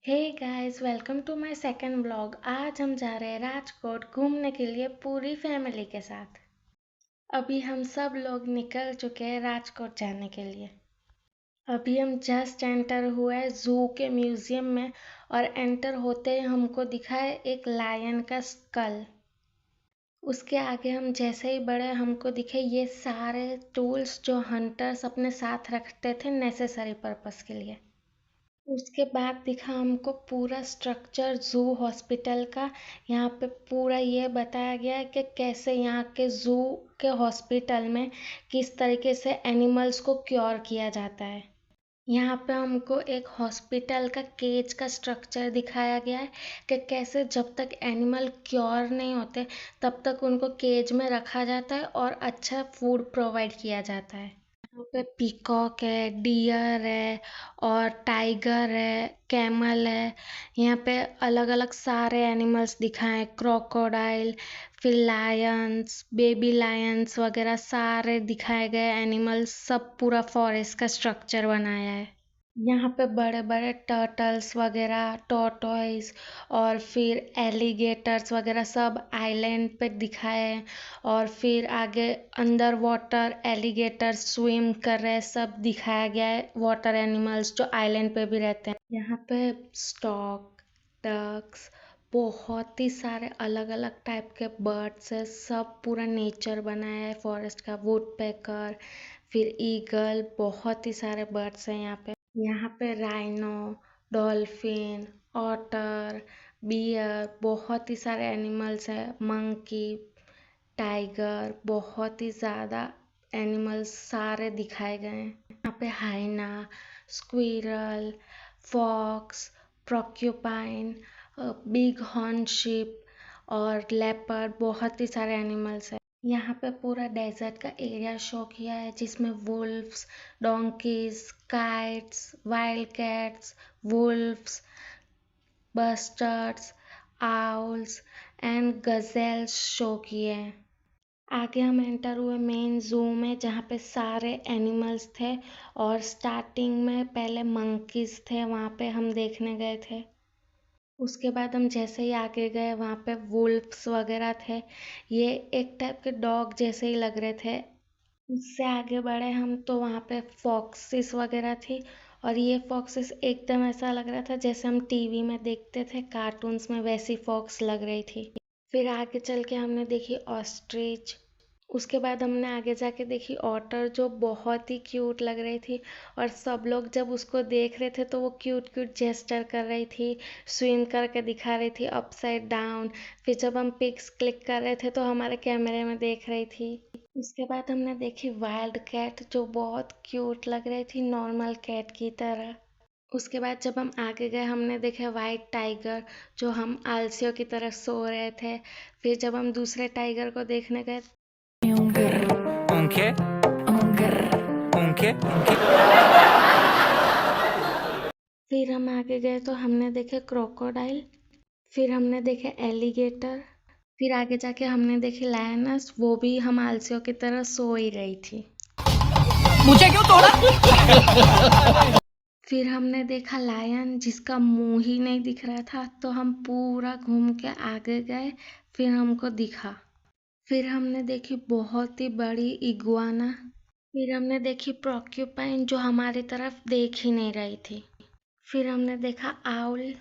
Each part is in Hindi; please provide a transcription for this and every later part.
Hey guys, welcome to my second blog. आज हम जा रहे हैं राजकोट घूमने के लिए पूरी फैमिली के साथ। अभी हम सब लोग निकल चुके हैं राजकोट जाने के लिए। अभी हम जस्ट एंटर हुए जू के म्यूजियम में और एंटर होते ही हमको दिखा है एक लायन का स्कल। उसके आगे हम जैसे ही बढ़े हमको दिखे ये सारे टूल्स जो हंटर्स अपने साथ रखते थे नेसेसरी पर्पस के लिए। उसके बाद दिखा हमको पूरा स्ट्रक्चर जू हॉस्पिटल का। यहाँ पे पूरा ये बताया गया है कि कैसे यहाँ के जू के हॉस्पिटल में किस तरीके से एनिमल्स को क्योर किया जाता है। यहाँ पे हमको एक हॉस्पिटल का केज का स्ट्रक्चर दिखाया गया है कि कैसे जब तक एनिमल क्योर नहीं होते तब तक उनको केज में रखा जाता है और अच्छा फूड प्रोवाइड किया जाता है। यहाँ पे पीकॉक है, डियर है और टाइगर है, कैमल है। यहाँ पे अलग अलग सारे एनिमल्स दिखाए, क्रोकोडाइल, फिर लायंस, बेबी लायंस वगैरह सारे दिखाए गए एनिमल्स। सब पूरा फॉरेस्ट का स्ट्रक्चर बनाया है। यहाँ पे बड़े बड़े टर्टल्स वगैरह, टॉर्टोइज और फिर एलिगेटर्स वगैरह सब आइलैंड पे दिखाए हैं। और फिर आगे अंडर वाटर एलिगेटर्स स्विम कर रहे हैं, सब दिखाया गया है। वाटर एनिमल्स जो आइलैंड पे भी रहते हैं। यहाँ पे स्टॉक, डक्स, बहुत ही सारे अलग अलग टाइप के बर्ड्स है। सब पूरा नेचर बनाया है फॉरेस्ट का। वुड पेकर, फिर ईगल, बहुत ही सारे बर्ड्स हैं यहाँ पे। यहाँ पे राइनो, डॉल्फिन, ऑटर, बियर, बहुत ही सारे एनिमल्स हैं। मंकी, टाइगर, बहुत ही ज़्यादा एनिमल्स सारे दिखाए गए हैं। यहाँ पे hyena, squirrel, fox, porcupine, big horn sheep और लेपर्ड, बहुत ही सारे एनिमल्स हैं। यहाँ पे पूरा डेजर्ट का एरिया शो किया है जिसमें wolves, donkey's, kites, wild cats, wolves, bustards, owls and गजेल्स show किए हैं। आगे हम एंटर हुए मेन जू में जहाँ पे सारे एनिमल्स थे। और स्टार्टिंग में पहले मंकीज थे, वहाँ पे हम देखने गए थे। उसके बाद हम जैसे ही आगे गए वहाँ पे वुल्फ्स वगैरह थे। ये एक टाइप के डॉग जैसे ही लग रहे थे। उससे आगे बढ़े हम तो वहाँ पे फॉक्सिस वगैरह थी। और ये फॉक्सिस एकदम ऐसा लग रहा था जैसे हम टीवी में देखते थे कार्टून्स में, वैसी फॉक्स लग रही थी। फिर आगे चल के हमने देखी ऑस्ट्रिच। उसके बाद हमने आगे जाके देखी ऑटर जो बहुत ही क्यूट लग रही थी। और सब लोग जब उसको देख रहे थे तो वो क्यूट क्यूट जेस्चर कर रही थी, स्विम करके दिखा रही थी अपसाइड डाउन। फिर जब हम पिक्स क्लिक कर रहे थे तो हमारे कैमरे में देख रही थी। उसके बाद हमने देखी वाइल्ड कैट जो बहुत क्यूट लग रही थी, नॉर्मल कैट की तरह। उसके बाद जब हम आगे गए हमने देखे वाइट टाइगर जो हम आलसियों की तरह सो रहे थे। फिर जब हम दूसरे टाइगर को देखने गए Unke, unke, फिर हम आगे गए तो हमने देखे क्रोकोडाइल, फिर हमने देखे एलिगेटर, फिर आगे जाके हमने देखी लायनस, वो भी हम आलसियों की तरह सो ही रही थी। मुझे क्यों तोड़ा? फिर हमने देखा लायन जिसका मुंह ही नहीं दिख रहा था, तो हम पूरा घूम के आगे गए। फिर हमको दिखा। फिर हमने देखी बहुत ही बड़ी इगुआना। फिर हमने देखी प्रोक्यूपाइन जो हमारी तरफ देख ही नहीं रही थी। फिर हमने देखा आउल।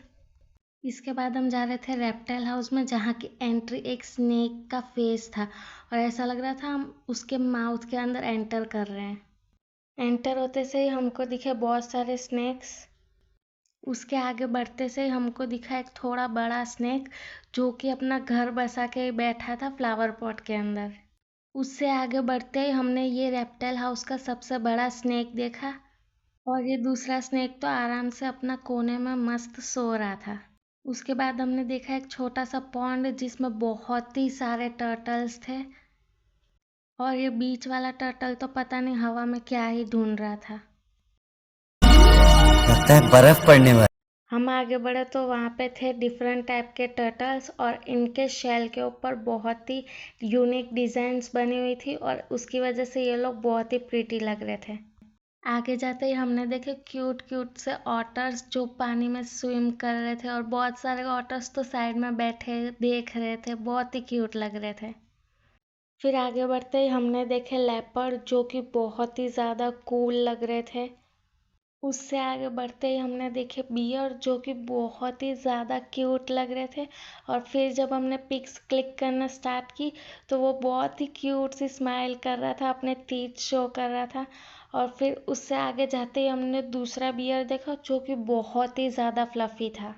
इसके बाद हम जा रहे थे रेप्टाइल हाउस में जहाँ की एंट्री एक स्नेक का फेस था। और ऐसा लग रहा था हम उसके माउथ के अंदर एंटर कर रहे हैं। एंटर होते से ही हमको दिखे बहुत सारे स्नेक्स। उसके आगे बढ़ते से ही हमको दिखा एक थोड़ा बड़ा स्नेक जो कि अपना घर बसा के बैठा था फ्लावर पॉट के अंदर। उससे आगे बढ़ते ही हमने ये रेप्टाइल हाउस का सबसे बड़ा स्नेक देखा। और ये दूसरा स्नेक तो आराम से अपना कोने में मस्त सो रहा था। उसके बाद हमने देखा एक छोटा सा पॉन्ड जिसमें बहुत ही सारे टर्टल्स थे। और ये बीच वाला टर्टल तो पता नहीं हवा में क्या ही ढूंढ रहा था। लगता है बर्फ पड़ने वाली। हम आगे बढ़े तो वहाँ पे थे डिफरेंट टाइप के टर्टल्स और इनके शेल के ऊपर बहुत ही यूनिक डिजाइन्स बनी हुई थी और उसकी वजह से ये लोग बहुत ही प्रीटी लग रहे थे। आगे जाते ही हमने देखे क्यूट क्यूट से ऑटर्स जो पानी में स्विम कर रहे थे, और बहुत सारे ऑटर्स तो साइड में बैठे देख रहे थे, बहुत ही क्यूट लग रहे थे। फिर आगे बढ़ते ही हमने देखे लेपर्ड जो कि बहुत ही ज़्यादा कूल लग रहे थे। उससे आगे बढ़ते ही हमने देखे बियर जो कि बहुत ही ज़्यादा क्यूट लग रहे थे। और फिर जब हमने पिक्स क्लिक करना स्टार्ट की तो वो बहुत ही क्यूट सी स्माइल कर रहा था, अपने टीथ शो कर रहा था। और फिर उससे आगे जाते ही हमने दूसरा बियर देखा जो कि बहुत ही ज़्यादा फ्लफ़ी था।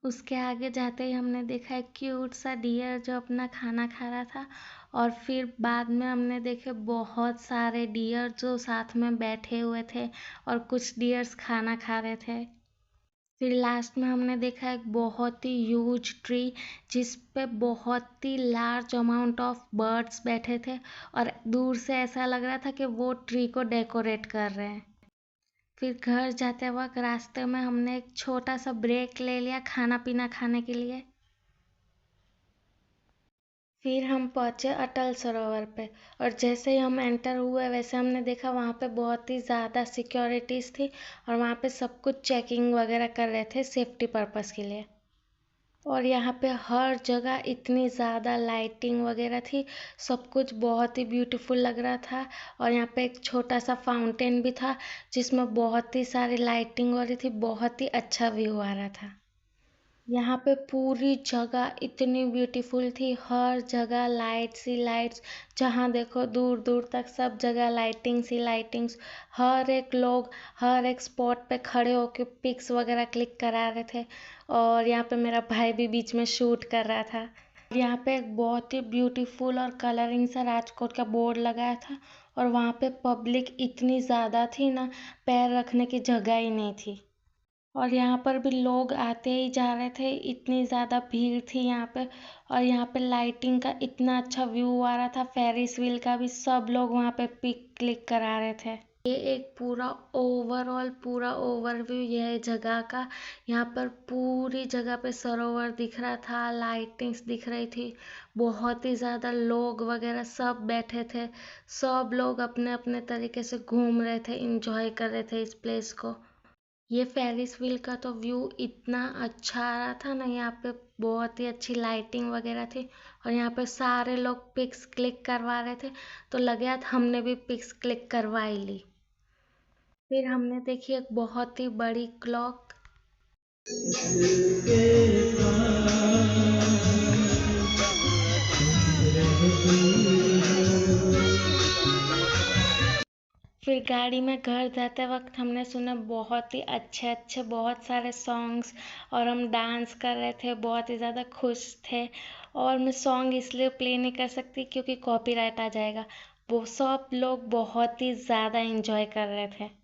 उसके आगे जाते ही हमने देखा एक क्यूट सा डियर जो अपना खाना खा रहा था। और फिर बाद में हमने देखे बहुत सारे डियर जो साथ में बैठे हुए थे, और कुछ डियर्स खाना खा रहे थे। फिर लास्ट में हमने देखा एक बहुत ही ह्यूज ट्री जिस पे बहुत ही लार्ज अमाउंट ऑफ बर्ड्स बैठे थे, और दूर से ऐसा लग रहा था कि वो ट्री को डेकोरेट कर रहे हैं। फिर घर जाते वक्त रास्ते में हमने एक छोटा सा ब्रेक ले लिया खाना पीना खाने के लिए। फिर हम पहुंचे अटल सरोवर पे, और जैसे ही हम एंटर हुए वैसे हमने देखा वहाँ पे बहुत ही ज़्यादा सिक्योरिटीज़ थी, और वहाँ पे सब कुछ चेकिंग वगैरह कर रहे थे सेफ्टी पर्पस के लिए। और यहाँ पे हर जगह इतनी ज़्यादा लाइटिंग वगैरह थी, सब कुछ बहुत ही ब्यूटीफुल लग रहा था। और यहाँ पे एक छोटा सा फाउंटेन भी था जिसमें बहुत ही सारी लाइटिंग हो रही थी, बहुत ही अच्छा व्यू आ रहा था। यहाँ पे पूरी जगह इतनी ब्यूटीफुल थी, हर जगह लाइट्स ही लाइट्स, जहाँ देखो दूर दूर तक सब जगह लाइटिंग्स ही लाइटिंग्स। हर एक लोग हर एक स्पॉट पे खड़े होके पिक्स वगैरह क्लिक करा रहे थे, और यहाँ पे मेरा भाई भी बीच में शूट कर रहा था। यहाँ पे एक बहुत ही ब्यूटीफुल और कलरिंग सा राजकोट का बोर्ड लगाया था, और वहाँ पे पब्लिक इतनी ज़्यादा थी ना, पैर रखने की जगह ही नहीं थी। और यहाँ पर भी लोग आते ही जा रहे थे, इतनी ज़्यादा भीड़ थी यहाँ पे। और यहाँ पे लाइटिंग का इतना अच्छा व्यू आ रहा था, फेरिस व्हील का भी, सब लोग वहाँ पे पिक क्लिक करा रहे थे। ये एक पूरा ओवरऑल पूरा ओवरव्यू ये है जगह का। यहाँ पर पूरी जगह पे सरोवर दिख रहा था, लाइटिंग्स दिख रही थी, बहुत ही ज़्यादा लोग वगैरह सब बैठे थे। सब लोग अपने अपने तरीके से घूम रहे थे, इंजॉय कर रहे थे इस प्लेस को। ये फेरिस व्हील का तो व्यू इतना अच्छा आ रहा था ना, यहाँ पे बहुत ही अच्छी लाइटिंग वगैरह थी, और यहाँ पे सारे लोग पिक्स क्लिक करवा रहे थे, तो लगे यार हमने भी पिक्स क्लिक करवा ही ली। फिर हमने देखी एक बहुत ही बड़ी क्लॉक। फिर गाड़ी में घर जाते वक्त हमने सुना बहुत ही अच्छे अच्छे बहुत सारे सॉन्ग्स, और हम डांस कर रहे थे, बहुत ही ज़्यादा खुश थे। और मैं सॉन्ग इसलिए प्ले नहीं कर सकती क्योंकि कॉपीराइट आ जाएगा। वो सब लोग बहुत ही ज़्यादा एंजॉय कर रहे थे।